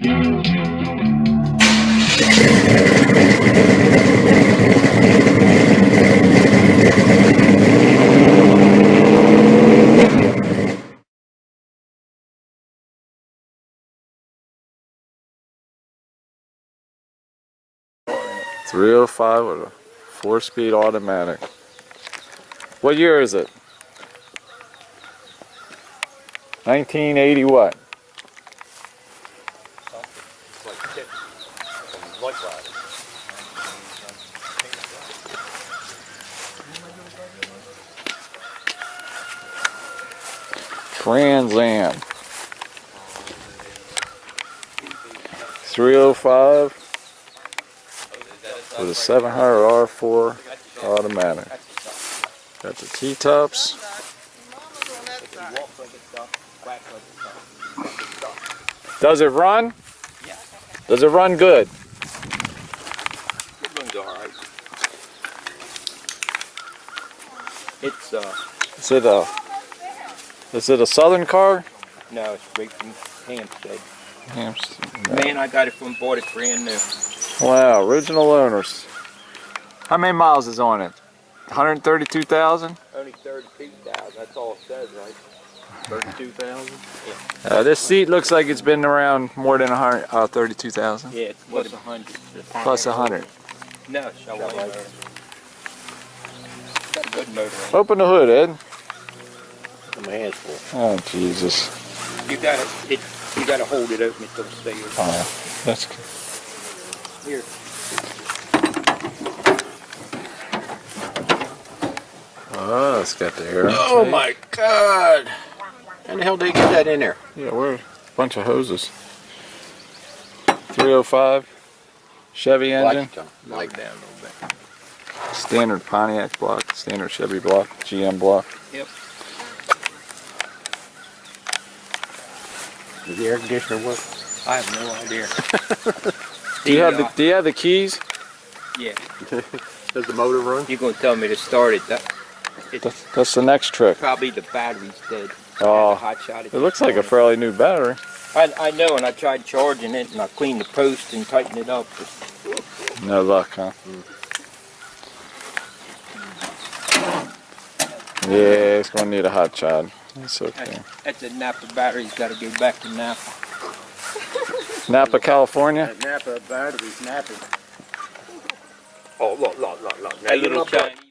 .305 with a 4-speed automatic. What year is it? 1980 what? Trans Am 305 with a 700 R4 automatic. Got the T-tops. Does it run? Does it run good? It runs alright. It's Is it a Southern car? no, it's straight from Hampstead. Hampstead. No. Man, I got it from bought it brand new. Wow, original owners. How many miles is on it? 132,000? Only 32,000. That's all it says, right? 32,000. Yeah. This seat looks like it's been around more than 32,000. Yeah, it's plus 100. Plus 100. No, Chevy motor. Got a good motor. Open the hood, Ed. My hands full. Oh Jesus! You gotta hold it open until it stays. Oh, that's good. Here. Oh, it's got the air. Oh my God! How the hell did they get that in there? Yeah, we're a bunch of hoses. 305 Chevy engine. Like down a little bit. Standard Pontiac block, standard Chevy block, GM block. Yep. Does the air conditioner work? I have no idea. Do you have the keys? Yeah. Does the motor run? You're gonna tell me to start it? That's the next trick. Probably the battery's dead. Oh, Hot shot it looks like a fairly new battery. I know, and I tried charging it, and I cleaned the post and tightened it up. No luck, huh? Yeah, it's gonna need a hot shot. It's okay. That's a Napa battery's got to go back to Napa. Napa, California. That Napa battery's napping. Oh, look. That little Chinese.